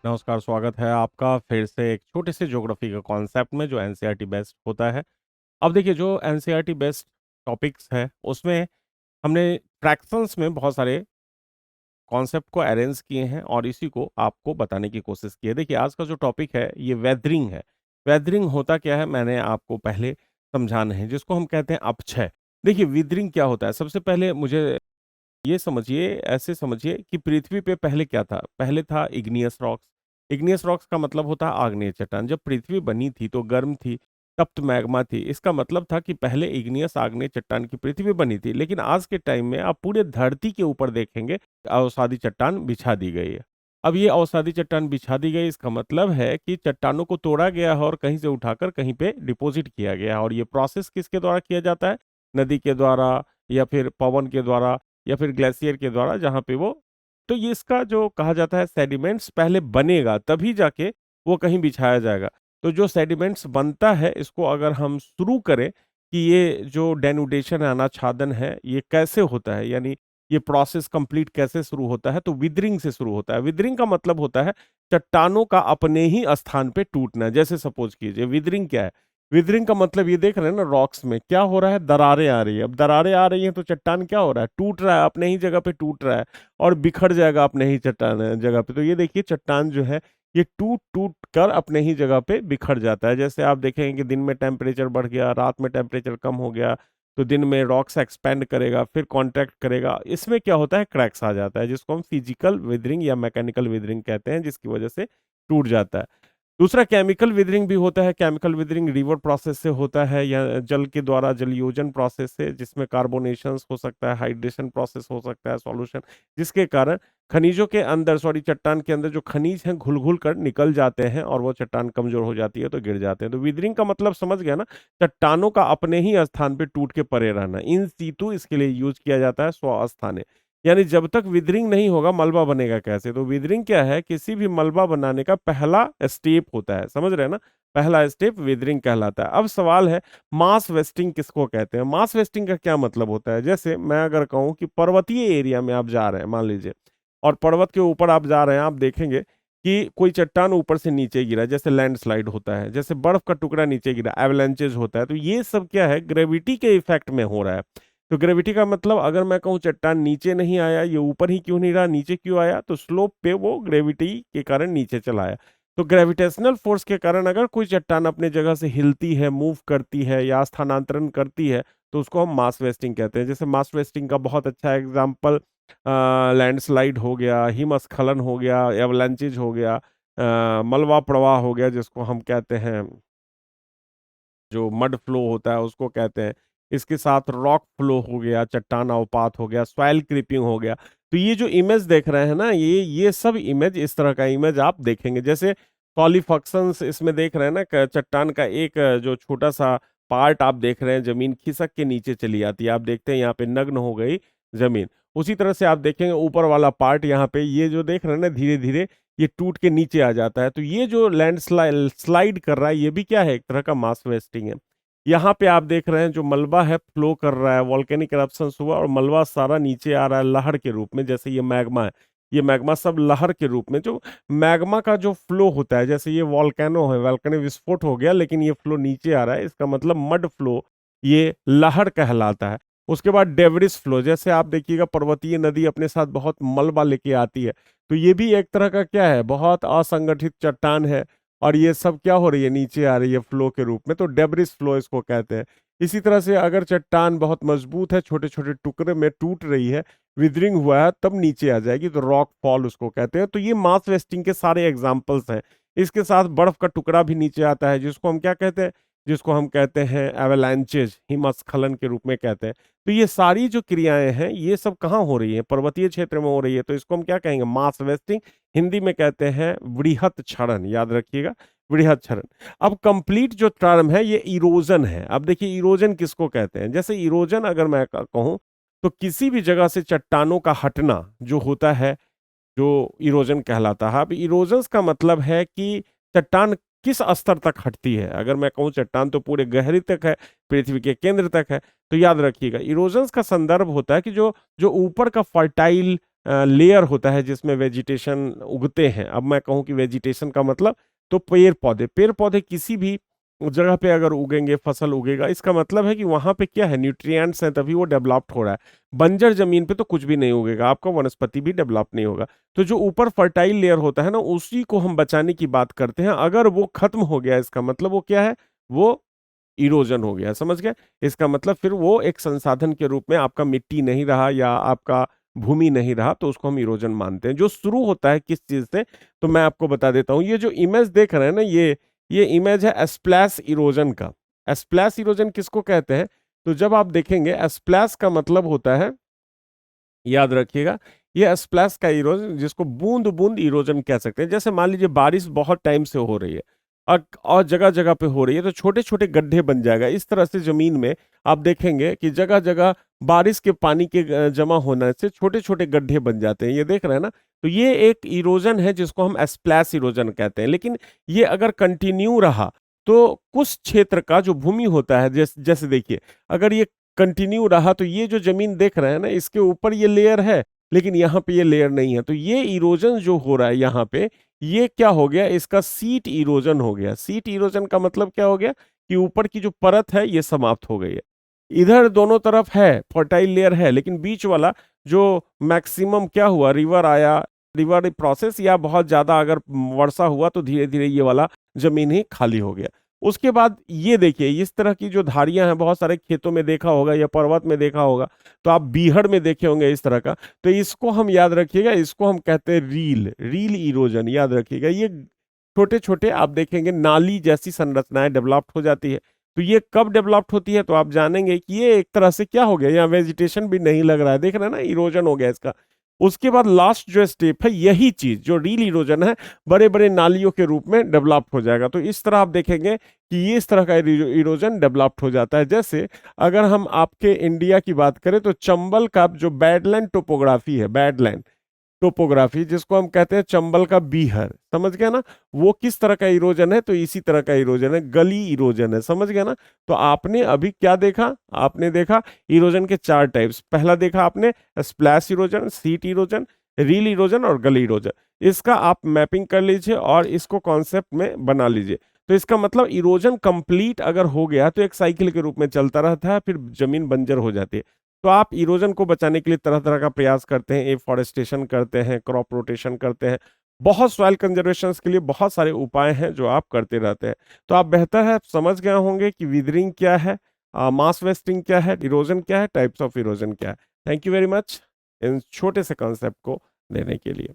नमस्कार, स्वागत है आपका फिर से एक छोटे से ज्योग्राफी के कॉन्सेप्ट में जो एनसीईआरटी बेस्ड होता है। अब देखिए जो एनसीईआरटी बेस्ड टॉपिक्स है उसमें हमने फ्रैक्शंस में बहुत सारे कॉन्सेप्ट को अरेंज किए हैं और इसी को आपको बताने की कोशिश की है। देखिए आज का जो टॉपिक है ये वेदरिंग है। वेदरिंग होता क्या है मैंने आपको पहले समझाना है जिसको हम कहते हैं अपक्षय। देखिए वेदरिंग क्या होता है सबसे पहले मुझे ये समझिए ऐसे समझिए कि पृथ्वी पे पहले क्या था? पहले था इग्नियस रॉक्स। इग्नियस रॉक्स का मतलब होता है आग्नेय चट्टान। जब पृथ्वी बनी थी तो गर्म थी, तप्त मैग्मा थी। इसका मतलब था कि पहले इग्नियस आग्नेय चट्टान की पृथ्वी बनी थी। लेकिन आज के टाइम में आप पूरे धरती के ऊपर देखेंगे अवसादी चट्टान बिछा दी गई है। अब ये अवसादी चट्टान बिछा दी गई इसका मतलब है कि चट्टानों को तोड़ा गया है और कहीं से उठाकर कहीं पे डिपॉजिट किया गया है और ये प्रोसेस किसके द्वारा किया जाता है? नदी के द्वारा या फिर पवन के द्वारा या फिर ग्लेशियर के द्वारा जहाँ पे वो तो ये इसका जो कहा जाता है सेडिमेंट्स पहले बनेगा तभी जाके वो कहीं बिछाया जाएगा। तो जो सेडिमेंट्स बनता है इसको अगर हम शुरू करें कि ये जो डेनुडेशन है अनाच्छादन है ये कैसे होता है यानी ये प्रोसेस कंप्लीट कैसे शुरू होता है तो विदरिंग से शुरू होता है। विदरिंग का मतलब होता है चट्टानों का अपने ही स्थान पे टूटना। जैसे सपोज कीजिए विदरिंग क्या है? विदरिंग का मतलब ये देख रहे हैं ना रॉक्स में क्या हो रहा है दरारें आ रही है। अब दरारें आ रही हैं तो चट्टान क्या हो रहा है टूट रहा है अपने ही जगह पे टूट रहा है और बिखर जाएगा अपने ही चट्टान जगह पे। तो ये देखिए चट्टान जो है ये टूट टूट कर अपने ही जगह पे बिखर जाता है। जैसे आप देखेंगे कि दिन में टेम्परेचर बढ़ गया रात में टेम्परेचर कम हो गया तो दिन में रॉक्स एक्सपेंड करेगा फिर कॉन्ट्रैक्ट करेगा। इसमें क्या होता है क्रैक्स आ जाता है जिसको हम फिजिकल विदरिंग या मैकेनिकल विदरिंग कहते हैं जिसकी वजह से टूट जाता है। दूसरा केमिकल विदरिंग भी होता है। केमिकल विदरिंग रिवर प्रोसेस से होता है या जल के द्वारा जलयोजन प्रोसेस से जिसमें कार्बोनेशंस हो सकता है हाइड्रेशन प्रोसेस हो सकता है सॉल्यूशन जिसके कारण खनिजों के अंदर चट्टान के अंदर जो खनिज हैं घुल घुल कर निकल जाते हैं और वो चट्टान कमजोर हो जाती है तो गिर जाते हैं। तो विदरिंग का मतलब समझ गया ना? चट्टानों का अपने ही स्थान पे टूट के पड़े रहना। इन सीतु इसके लिए यूज किया जाता है स्वस्थाने यानी जब तक विदरिंग नहीं होगा मलबा बनेगा कैसे? तो विदरिंग क्या है? किसी भी मलबा बनाने का पहला स्टेप होता है। समझ रहे हैं ना? पहला स्टेप विदरिंग कहलाता है। अब सवाल है मास वेस्टिंग किसको कहते हैं? मास वेस्टिंग का क्या मतलब होता है? जैसे मैं अगर कहूं कि पर्वतीय एरिया में आप जा रहे हैं मान लीजिए और पर्वत के ऊपर आप जा रहे हैं आप देखेंगे कि कोई चट्टान ऊपर से नीचे गिरा जैसे लैंडस्लाइड होता है जैसे बर्फ का टुकड़ा नीचे गिरा एवलांचेज होता है। तो ये सब क्या है? ग्रेविटी के इफेक्ट में हो रहा है। तो ग्रेविटी का मतलब अगर मैं कहूँ चट्टान नीचे नहीं आया ये ऊपर ही क्यों नहीं रहा नीचे क्यों आया? तो स्लोप पे वो ग्रेविटी के कारण नीचे चला आया। तो ग्रेविटेशनल फोर्स के कारण अगर कोई चट्टान अपने जगह से हिलती है मूव करती है या स्थानांतरण करती है तो उसको हम मास वेस्टिंग कहते हैं। जैसे मास वेस्टिंग का बहुत अच्छा एग्जाम्पल लैंडस्लाइड हो गया हिमस्खलन हो गया एवलांचेज हो गया मलबा प्रवाह हो गया जिसको हम कहते हैं जो मड फ्लो होता है उसको कहते हैं। इसके साथ रॉक फ्लो हो गया चट्टान अवपात हो गया सॉइल क्रीपिंग हो गया। तो ये जो इमेज देख रहे हैं ना ये सब इमेज इस तरह का इमेज आप देखेंगे। जैसे कॉलीफॉक्सन्स इसमें देख रहे हैं ना चट्टान का एक जो छोटा सा पार्ट आप देख रहे हैं जमीन खिसक के नीचे चली जाती है। आप देखते हैं यहाँ पे नग्न हो गई जमीन। उसी तरह से आप देखेंगे ऊपर वाला पार्ट यहाँ पे ये जो देख रहे हैं ना धीरे धीरे ये टूट के नीचे आ जाता है। तो ये जो लैंड स्लाइड कर रहा है ये भी क्या है? एक तरह का मास वेस्टिंग है। यहाँ पे आप देख रहे हैं जो मलबा है फ्लो कर रहा है वॉल्केनिक eruptions हुआ और मलबा सारा नीचे आ रहा है लहर के रूप में। जैसे ये मैग्मा है ये मैग्मा सब लहर के रूप में जो मैग्मा का जो फ्लो होता है जैसे ये वॉल्केनो है वॉल्केनो विस्फोट हो गया लेकिन ये फ्लो नीचे आ रहा है इसका मतलब मड फ्लो ये लहर कहलाता है। उसके बाद डेवरिस फ्लो जैसे आप देखिएगा पर्वतीय नदी अपने साथ बहुत मलबा लेके आती है तो ये भी एक तरह का क्या है? बहुत असंगठित चट्टान है और ये सब क्या हो रही है नीचे आ रही है फ्लो के रूप में तो डेब्रिस फ्लो इसको कहते हैं। इसी तरह से अगर चट्टान बहुत मजबूत है छोटे छोटे टुकड़े में टूट रही है विदरिंग हुआ है तब नीचे आ जाएगी तो रॉक फॉल उसको कहते हैं। तो ये मास वेस्टिंग के सारे एग्जाम्पल्स हैं। इसके साथ बर्फ का टुकड़ा भी नीचे आता है जिसको हम क्या कहते हैं? जिसको हम कहते हैं एवलांचेज हिमस्खलन के रूप में कहते हैं। तो ये सारी जो क्रियाएं हैं ये सब कहाँ हो रही है? पर्वतीय क्षेत्र में हो रही है तो इसको हम क्या कहेंगे? Mass wasting. हिंदी में कहते हैं वृहत क्षरण। याद रखिएगा वृहत क्षरण। अब कंप्लीट जो टर्म है ये इरोजन है। अब देखिए इरोजन किसको कहते हैं? जैसे इरोजन अगर मैं कहूँ तो किसी भी जगह से चट्टानों का हटना जो होता है जो इरोजन कहलाता है। अब इरोजन्स का मतलब है कि चट्टान किस स्तर तक हटती है। अगर मैं कहूँ चट्टान तो पूरे गहरी तक है पृथ्वी के केंद्र तक है तो याद रखिएगा इरोजन्स का संदर्भ होता है कि जो जो ऊपर का फर्टाइल लेयर होता है जिसमें वेजिटेशन उगते हैं। अब मैं कहूँ कि वेजिटेशन का मतलब तो पेड़ पौधे किसी भी जगह पे अगर उगेंगे, फसल उगेगा, इसका मतलब है कि वहां पे क्या है, न्यूट्रिएंट्स हैं, तभी वो डेवलप्ड हो रहा है। बंजर जमीन पे तो कुछ भी नहीं उगेगा, आपका वनस्पति भी डेवलप नहीं होगा। तो जो ऊपर फर्टाइल लेयर होता है ना, उसी को हम बचाने की बात करते हैं। अगर वो खत्म हो गया, इसका मतलब वो क्या है, वो इरोजन हो गया, समझ गए? इसका मतलब फिर वो एक संसाधन के रूप में आपका मिट्टी नहीं रहा या आपका भूमि नहीं रहा, तो उसको हम इरोजन मानते हैं। जो शुरू होता है किस चीज से, तो मैं आपको बता देता हूँ। ये जो इमेज देख रहे हैं ना, ये इमेज है स्प्लैश इरोजन का। स्प्लैश इरोजन किसको कहते हैं? तो जब आप देखेंगे, स्प्लैश का मतलब होता है, याद रखिएगा, ये स्प्लैश का इरोजन, जिसको बूंद बूंद इरोजन कह सकते हैं। जैसे मान लीजिए बारिश बहुत टाइम से हो रही है और जगह जगह पे हो रही है, तो छोटे छोटे गड्ढे बन जाएगा। इस तरह से जमीन में आप देखेंगे कि जगह जगह बारिश के पानी के जमा होने से छोटे छोटे गड्ढे बन जाते हैं, ये देख रहे हैं ना। तो ये एक इरोजन है जिसको हम स्प्लैश इरोजन कहते हैं। लेकिन ये अगर कंटिन्यू रहा, तो कुछ क्षेत्र का जो भूमि होता है, जैसे देखिए, अगर ये कंटिन्यू रहा, तो ये जो जमीन देख रहे हैं ना, इसके ऊपर ये लेयर है, लेकिन यहाँ पे ये लेयर नहीं है। तो ये इरोजन जो हो रहा है यहाँ पे, ये क्या हो गया, इसका सीट इरोजन हो गया। सीट इरोजन का मतलब क्या हो गया कि ऊपर की जो परत है ये समाप्त हो गई है। इधर दोनों तरफ है, फर्टाइल लेयर है, लेकिन बीच वाला जो मैक्सिमम क्या हुआ, रिवर आया, रिवर प्रोसेस या बहुत ज्यादा अगर वर्षा हुआ, तो धीरे धीरे ये वाला जमीन ही खाली हो गया। उसके बाद ये देखिए, इस तरह की जो धारियां हैं, बहुत सारे खेतों में देखा होगा या पर्वत में देखा होगा, तो आप बीहड़ में देखे होंगे इस तरह का। तो इसको हम याद रखिएगा, इसको हम कहते हैं रील, रील इरोजन, याद रखिएगा। ये छोटे छोटे आप देखेंगे नाली जैसी संरचनाएं डेवलप्ड हो जाती है। तो ये कब डेवलप्ड होती है, तो आप जानेंगे कि ये एक तरह से क्या हो गया, यहाँ वेजिटेशन भी नहीं लग रहा है, देख रहे हैं ना, इरोजन हो गया इसका। उसके बाद लास्ट जो स्टेप है, यही चीज जो रील इरोजन है, बड़े बड़े नालियों के रूप में डेवलप हो जाएगा। तो इस तरह आप देखेंगे कि ये इस तरह का इरोजन डेवलप्ड हो जाता है। जैसे अगर हम आपके इंडिया की बात करें, तो चंबल का जो बैडलैंड टोपोग्राफी है, बैडलैंड टोपोग्राफी, जिसको हम कहते हैं चंबल का बीहर, समझ गया ना, वो किस तरह का इरोजन है, तो इसी तरह का इरोजन है, गली इरोजन है, समझ गया ना। तो आपने अभी क्या देखा, आपने देखा इरोजन के चार टाइप्स। पहला देखा आपने splash erosion, seat erosion, reel erosion और गली इरोजन। इसका आप मैपिंग कर लीजिए और इसको कॉन्सेप्ट में बना लीजिए। तो इसका मतलब इरोजन कंप्लीट अगर हो गया, तो एक साइकिल के रूप में चलता रहता है, फिर जमीन बंजर हो जाती है। तो आप इरोजन को बचाने के लिए तरह तरह का प्रयास करते हैं, एफॉरेस्टेशन करते हैं, क्रॉप रोटेशन करते हैं, बहुत सॉइल कंजर्वेशन के लिए बहुत सारे उपाय हैं जो आप करते रहते हैं। तो आप बेहतर है समझ गए होंगे कि विदरिंग क्या है, मास वेस्टिंग क्या है, इरोजन क्या है, टाइप्स ऑफ इरोजन क्या है। Thank you very much in छोटे से कॉन्सेप्ट को देने के लिए।